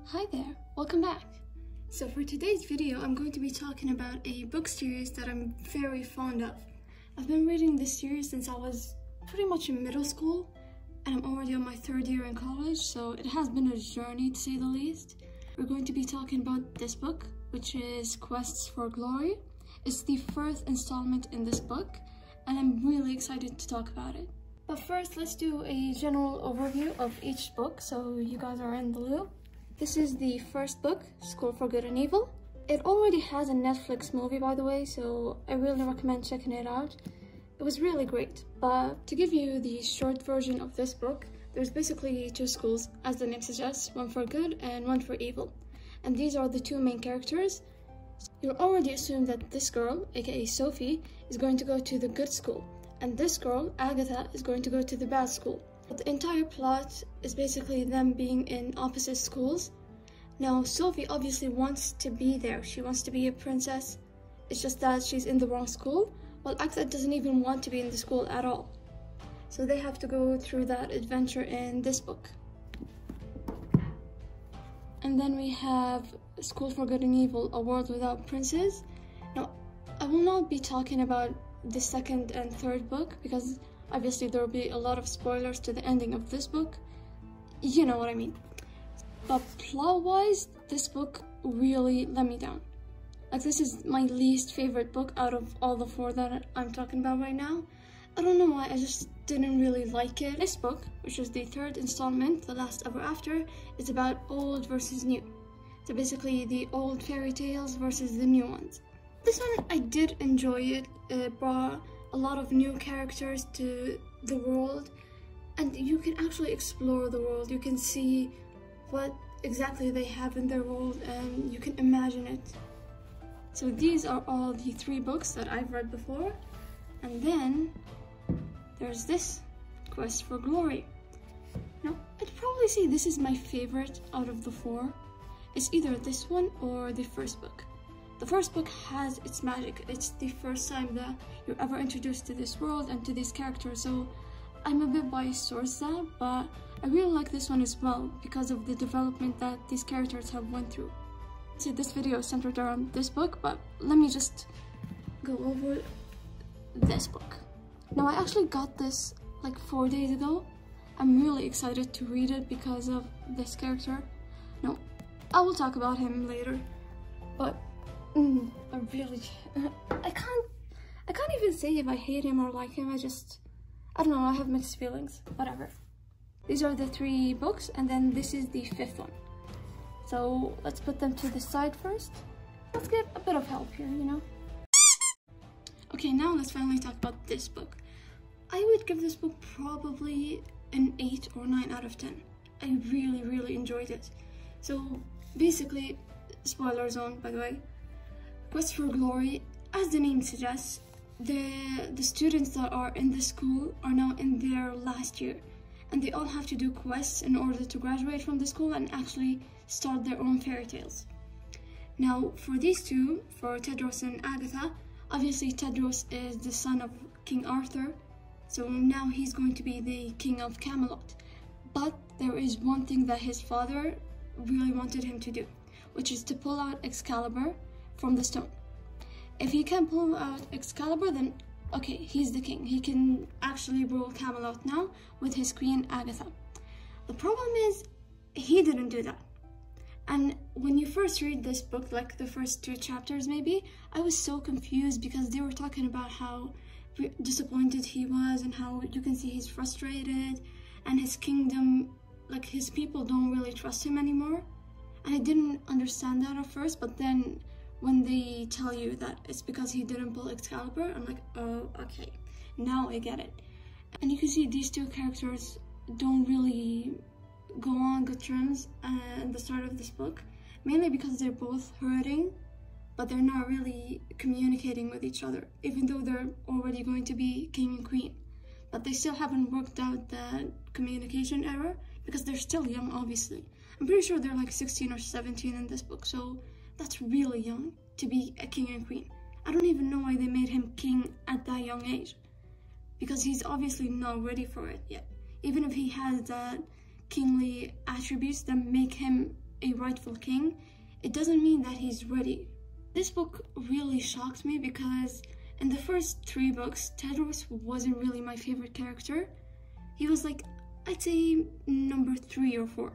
Hi there, welcome back. So for today's video, I'm going to be talking about a book series that I'm very fond of. I've been reading this series since I was pretty much in middle school, and I'm already on my third year in college, so it has been a journey to say the least. We're going to be talking about this book, which is Quests for Glory. It's the first installment in this book, and I'm really excited to talk about it. But first, let's do a general overview of each book so you guys are in the loop. This is the first book, School for Good and Evil. It already has a Netflix movie, by the way, so I really recommend checking it out. It was really great. But to give you the short version of this book, there's basically two schools, as the name suggests, one for good and one for evil. And these are the two main characters. You'll already assume that this girl, aka Sophie, is going to go to the good school, and this girl, Agatha, is going to go to the bad school. But the entire plot is basically them being in opposite schools. Now, Sophie obviously wants to be there. She wants to be a princess. It's just that she's in the wrong school, while Agatha doesn't even want to be in the school at all. So they have to go through that adventure in this book. And then we have School for Good and Evil, A World Without Princes. Now, I will not be talking about the second and third book because obviously there will be a lot of spoilers to the ending of this book. You know what I mean. But plot-wise, this book really let me down. Like, this is my least favorite book out of all the four that I'm talking about right now. I don't know why, I just didn't really like it. This book, which is the third installment, The Last Ever After, is about old versus new. So basically the old fairy tales versus the new ones. This one, I did enjoy it. It brought a lot of new characters to the world, and you can actually explore the world. You can see what exactly they have in their world, and you can imagine it. So these are all the three books that I've read before. And then there's this, Quest for Glory. Now, I'd probably say this is my favorite out of the four. It's either this one or the first book. The first book has its magic. It's the first time that you're ever introduced to this world and to these characters, so I'm a bit biased towards that, but I really like this one as well because of the development that these characters have went through. So this video is centered around this book, but let me just go over this book. Now, I actually got this like 4 days ago. I'm really excited to read it because of this character. No, I will talk about him later, but I really, I can't even say if I hate him or like him. I don't know, I have mixed feelings, whatever. These are the three books, and then this is the fifth one. So let's put them to the side first. Let's get a bit of help here, you know? Okay, now let's finally talk about this book. I would give this book probably an 8 or 9 out of 10. I really enjoyed it. So basically, spoiler zone, by the way. Quest for Glory, as the name suggests, the students that are in the school are now in their last year, and they all have to do quests in order to graduate from the school and actually start their own fairy tales. Now, for these two, for Tedros and Agatha, obviously Tedros is the son of King Arthur, so now he's going to be the king of Camelot. But there is one thing that his father really wanted him to do, which is to pull out Excalibur from the stone. If he can pull out Excalibur, then okay, he's the king. He can actually rule Camelot now with his queen Agatha. The problem is, he didn't do that. And when you first read this book, like the first 2 chapters maybe, I was so confused because they were talking about how disappointed he was and how you can see he's frustrated, and his kingdom, like his people don't really trust him anymore. And I didn't understand that at first, but then when they tell you that it's because he didn't pull Excalibur, I'm like, oh, okay, now I get it. And you can see these two characters don't really go on good terms at the start of this book, mainly because they're both hurting, but they're not really communicating with each other, even though they're already going to be king and queen. But they still haven't worked out that communication error because they're still young, obviously. I'm pretty sure they're like 16 or 17 in this book, so that's really young to be a king and queen. I don't even know why they made him king at that young age, because he's obviously not ready for it yet. Even if he has that kingly attributes that make him a rightful king, it doesn't mean that he's ready. This book really shocked me because in the first 3 books, Tedros wasn't really my favorite character. He was like, I'd say number 3 or 4.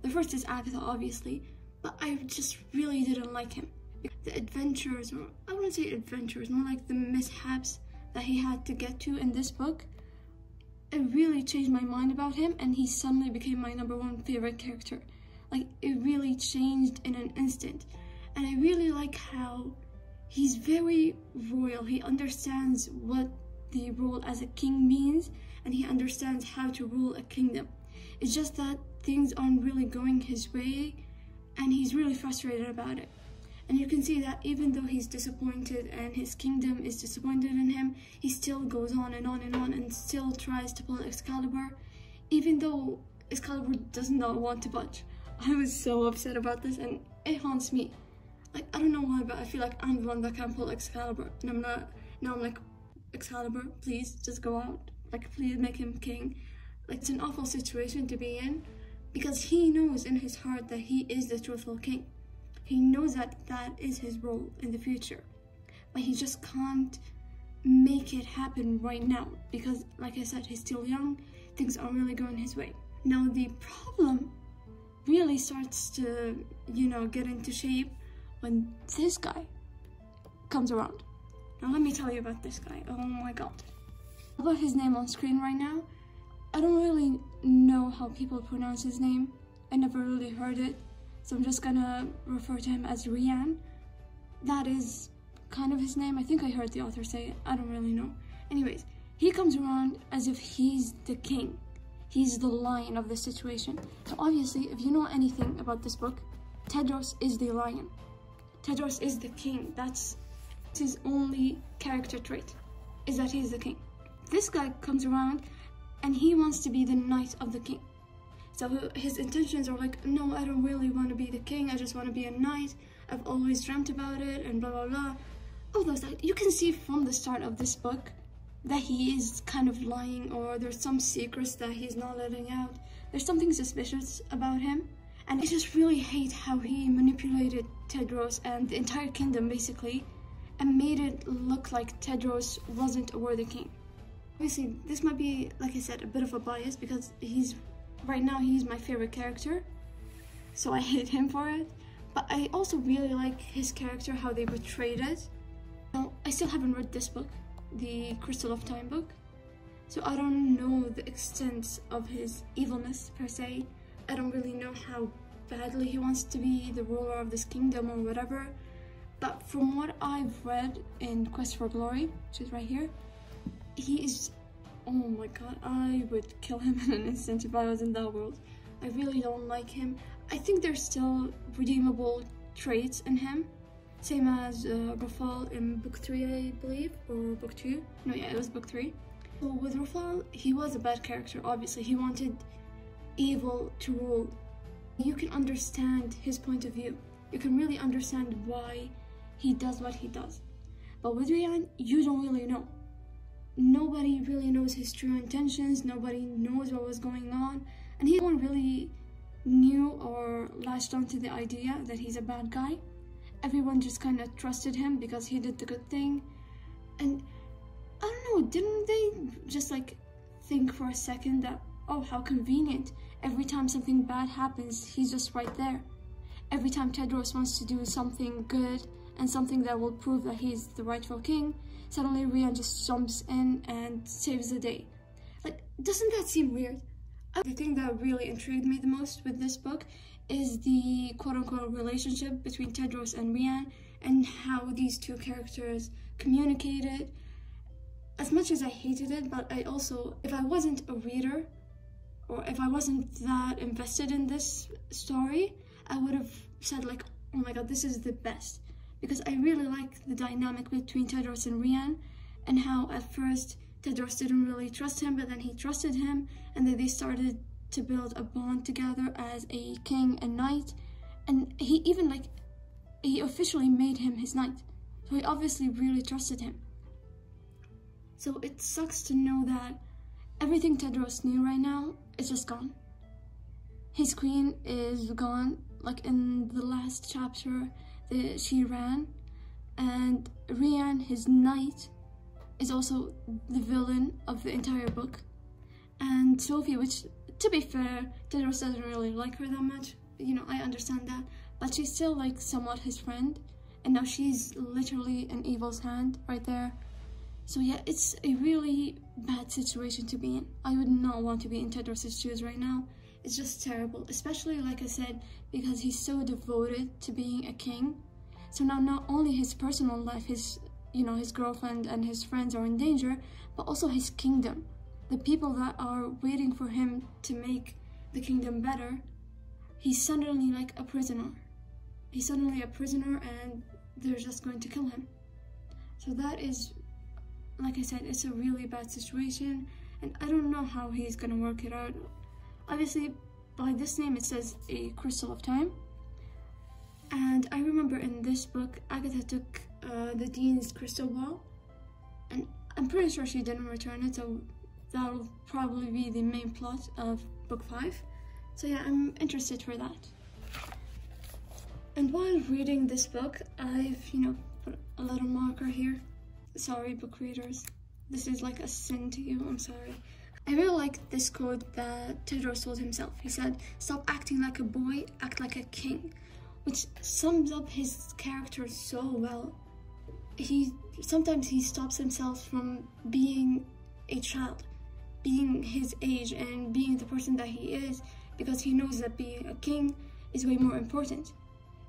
The first is Agatha, obviously, but I just really didn't like him. The adventures, or I wouldn't say adventures, more like the mishaps that he had to get to in this book, it really changed my mind about him, and he suddenly became my number 1 favorite character. Like, it really changed in an instant. And I really like how he's very royal. He understands what the role as a king means, and he understands how to rule a kingdom. It's just that things aren't really going his way, and he's really frustrated about it. And you can see that even though he's disappointed and his kingdom is disappointed in him, he still goes on and on and on and still tries to pull Excalibur, even though Excalibur does not want to budge. I was so upset about this, and it haunts me. Like, I don't know why, but I feel like I'm the one that can pull Excalibur, and I'm not. Now I'm like, Excalibur, please just go out. Like, please make him king. Like, it's an awful situation to be in, because he knows in his heart that he is the truthful king. He knows that that is his role in the future, but he just can't make it happen right now because, like I said, he's still young, things aren't really going his way. Now the problem really starts to, get into shape when this guy comes around. Now let me tell you about this guy. Oh my god. I've got his name on screen right now. I don't really know how people pronounce his name. I never really heard it. So I'm just gonna refer to him as Rian. That is kind of his name. I think I heard the author say it. I don't really know. Anyways, he comes around as if he's the king. He's the lion of the situation. So obviously, if you know anything about this book, Tedros is the lion. Tedros is the king. That's his only character trait, is that he's the king. This guy comes around and he wants to be the knight of the king. So his intentions are like, no, I don't really want to be the king, I just want to be a knight. I've always dreamt about it, and blah, blah, blah. All those things. You can see from the start of this book that he is kind of lying, or there's some secrets that he's not letting out. There's something suspicious about him. And I just really hate how he manipulated Tedros and the entire kingdom, basically, and made it look like Tedros wasn't a worthy king. Obviously, this might be, like I said, a bit of a bias, because right now he's my favorite character, so I hate him for it. But I also really like his character, how they portrayed it. Now, I still haven't read this book, the Crystal of Time book, so I don't know the extent of his evilness per se. I don't really know how badly he wants to be the ruler of this kingdom or whatever. But from what I've read in Quest for Glory, which is right here, he is, oh my god, I would kill him in an instant if I was in that world. I really don't like him. I think there's still redeemable traits in him, same as Rafal in book 3, I believe, or book 2. No, yeah, it was book 3. So with Rafal, he was a bad character, obviously. He wanted evil to rule. You can understand his point of view. You can really understand why he does what he does. But with Rian, you don't really know. Nobody really knows his true intentions, nobody knows what was going on, and no one really knew or latched onto the idea that he's a bad guy. Everyone just kind of trusted him because he did the good thing. And I don't know, didn't they just like think for a second that, oh, how convenient, every time something bad happens, he's just right there. Every time Tedros wants to do something good and something that will prove that he's the rightful king, suddenly Rian just jumps in and saves the day. Like, doesn't that seem weird? The thing that really intrigued me the most with this book is the quote-unquote relationship between Tedros and Rian, and how these two characters communicated. As much as I hated it, but I also, if I wasn't a reader, or if I wasn't that invested in this story, I would have said like, oh my god, this is the best. Because I really like the dynamic between Tedros and Rian, and how at first Tedros didn't really trust him, but then he trusted him, and then they started to build a bond together as a king and knight, and he even he officially made him his knight, so he obviously really trusted him. So it sucks to know that everything Tedros knew right now is just gone. His queen is gone, like in the last chapter, she ran, and Rian, his knight, is also the villain of the entire book. And Sophie, which, to be fair, Tedros doesn't really like her that much, you know, I understand that, but she's still like somewhat his friend, and now she's literally in evil's hand right there. So yeah, it's a really bad situation to be in. I would not want to be in Tedros' shoes right now. It's just terrible, especially, like I said, because he's so devoted to being a king. So now not only his personal life, his girlfriend and his friends are in danger, but also his kingdom. The people that are waiting for him to make the kingdom better, he's suddenly like a prisoner. He's suddenly a prisoner and they're just going to kill him. So that is, like I said, it's a really bad situation, and I don't know how he's gonna work it out. Obviously, by this name it says a crystal of time. And I remember in this book, Agatha took the dean's crystal ball, and I'm pretty sure she didn't return it, so that'll probably be the main plot of book 5. So yeah, I'm interested for that. And while reading this book, I've, put a little marker here. Sorry, book readers. This is like a sin to you, I'm sorry. I really like this quote that Tedros told himself. He said, "Stop acting like a boy, act like a king," which sums up his character so well. Sometimes he stops himself from being a child, being his age and being the person that he is, because he knows that being a king is way more important.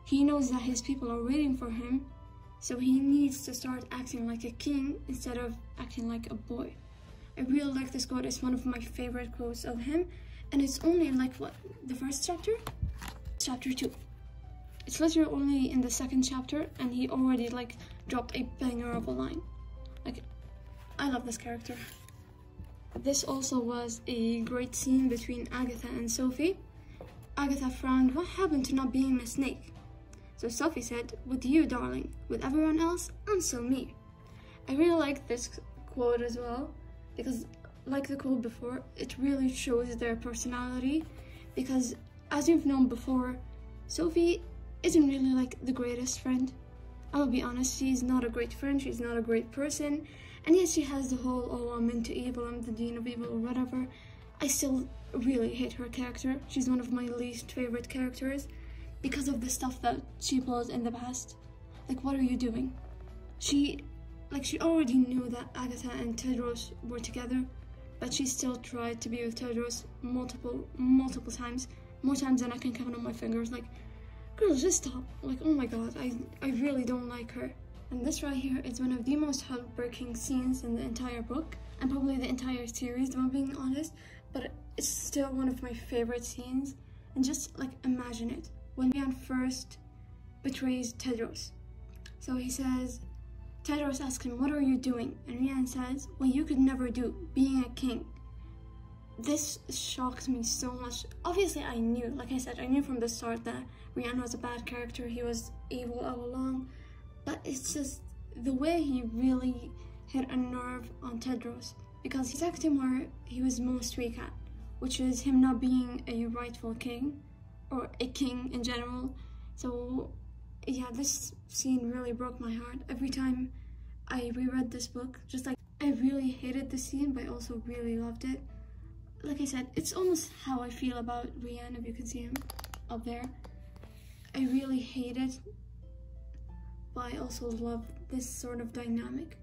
He knows that his people are waiting for him, so he needs to start acting like a king instead of acting like a boy. I really like this quote. It's one of my favorite quotes of him, and it's only in like the first chapter? Chapter 2. It's literally only in the second chapter, and he already like dropped a banger of a line. Like, I love this character. This also was a great scene between Agatha and Sophie. Agatha frowned. What happened to not being a snake? So Sophie said, "With you, darling. With everyone else, I'm so me." I really like this quote as well, because like the quote before, it really shows their personality, because as you've known before, Sophie isn't really like the greatest friend. I'll be honest, she's not a great friend, she's not a great person, and yes, she has the whole, "Oh, I'm into evil, I'm the dean of evil," or whatever. I still really hate her character. She's one of my least favorite characters because of the stuff that she pulled in the past. Like, what are you doing? She already knew that Agatha and Tedros were together, but she still tried to be with Tedros multiple times, more times than I can count on my fingers. Like, girl, just stop. Like, oh my god, I really don't like her. And this right here is one of the most heartbreaking scenes in the entire book, and probably the entire series, if I'm being honest, but it's still one of my favorite scenes. And just like imagine it, when Rian first betrays Tedros. So he says, Tedros asks him, "What are you doing?" And Rian says, "What you could never do, being a king." This shocked me so much. Obviously I knew, like I said, I knew from the start that Rian was a bad character, he was evil all along, but it's just the way he really hit a nerve on Tedros, because he attacked him where he was most weak at, which is him not being a rightful king, or a king in general. So yeah, this scene really broke my heart. Every time I reread this book, just like, I really hated the scene, but I also really loved it. Like I said, it's almost how I feel about Rian, if you can see him up there. I really hate it, but I also love this sort of dynamic.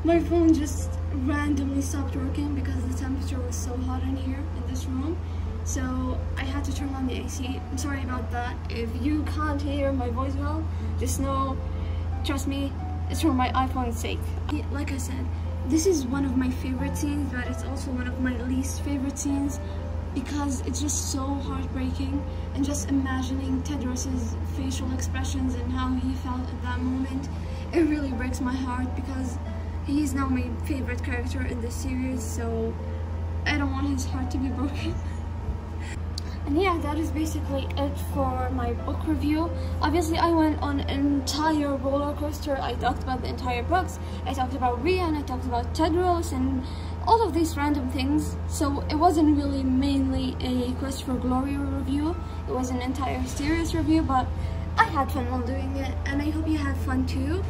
My phone just randomly stopped working because the temperature was so hot in here in this room, so I had to turn on the AC. I'm sorry about that. If you can't hear my voice well, just know, trust me, it's for my iPhone's sake. Like I said, this is one of my favorite scenes, but it's also one of my least favorite scenes, because it's just so heartbreaking, and just imagining Tedros's facial expressions and how he felt at that moment, it really breaks my heart, because he's now my favorite character in this series, so I don't want his heart to be broken. And yeah, that is basically it for my book review. Obviously, I went on an entire roller coaster. I talked about the entire books. I talked about Rian, I talked about Tedros, and all of these random things. So it wasn't really mainly a Quest for Glory review, it was an entire series review, but I had fun while doing it, and I hope you had fun too.